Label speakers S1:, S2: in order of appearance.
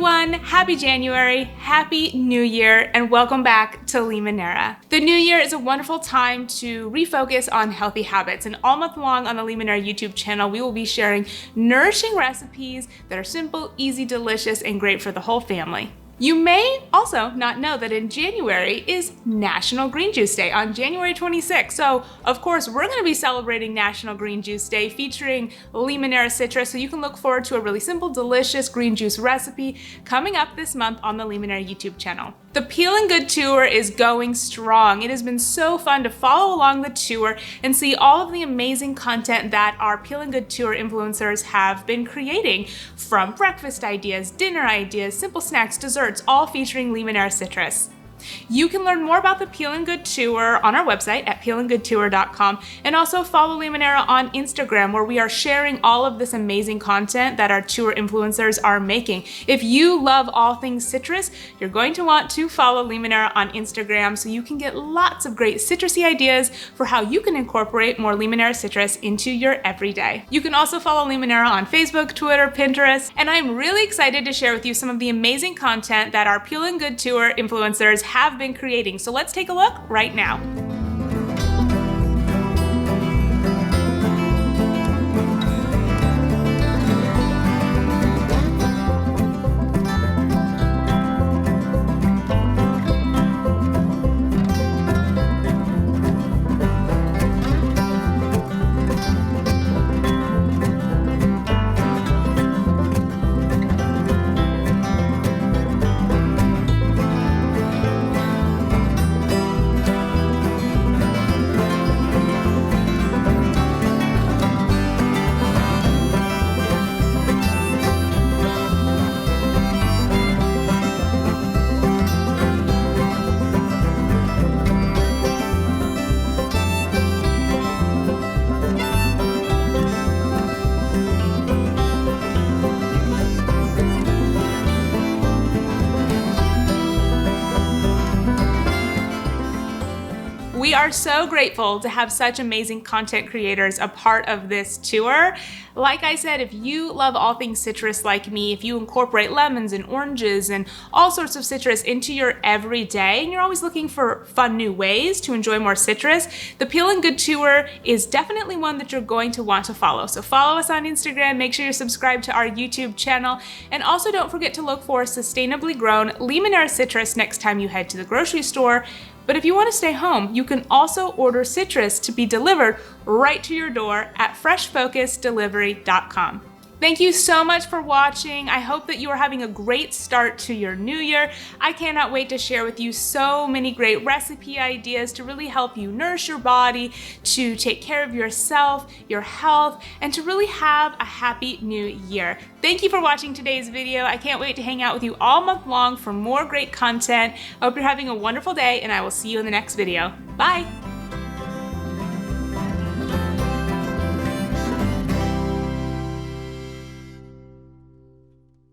S1: everyone, happy January, happy New Year, and welcome back to Limoneira. The new year is a wonderful time to refocus on healthy habits, and all month long on the Limoneira YouTube channel, we will be sharing nourishing recipes that are simple, easy, delicious, and great for the whole family. You may also not know that in January is National Green Juice Day on January 26th. So of course, we're gonna be celebrating National Green Juice Day featuring Limoneira Citrus. So you can look forward to a really simple, delicious green juice recipe coming up this month on the Limoneira YouTube channel. The Peel and Good Tour is going strong. It has been so fun to follow along the tour and see all of the amazing content that our Peel and Good Tour influencers have been creating, from breakfast ideas, dinner ideas, simple snacks, desserts, all featuring Limoneira Citrus. You can learn more about the Peel and Good Tour on our website at peelandgoodtour.com, and also follow Limoneira on Instagram, where we are sharing all of this amazing content that our tour influencers are making. If you love all things citrus, you're going to want to follow Limoneira on Instagram so you can get lots of great citrusy ideas for how you can incorporate more Limoneira citrus into your everyday. You can also follow Limoneira on Facebook, Twitter, Pinterest, and I'm really excited to share with you some of the amazing content that our Peel and Good Tour influencers have been creating. So let's take a look right now. We are so grateful to have such amazing content creators a part of this tour. Like I said, if you love all things citrus like me, if you incorporate lemons and oranges and all sorts of citrus into your everyday, and you're always looking for fun new ways to enjoy more citrus, the Peel and Good Tour is definitely one that you're going to want to follow. So follow us on Instagram, make sure you're subscribed to our YouTube channel, and also don't forget to look for sustainably grown Limoneira citrus next time you head to the grocery store. But if you want to stay home, you can also order citrus to be delivered right to your door at freshfocusdelivery.com. Thank you so much for watching. I hope that you are having a great start to your new year. I cannot wait to share with you so many great recipe ideas to really help you nourish your body, to take care of yourself, your health, and to really have a happy new year. Thank you for watching today's video. I can't wait to hang out with you all month long for more great content. I hope you're having a wonderful day, and I will see you in the next video. Bye.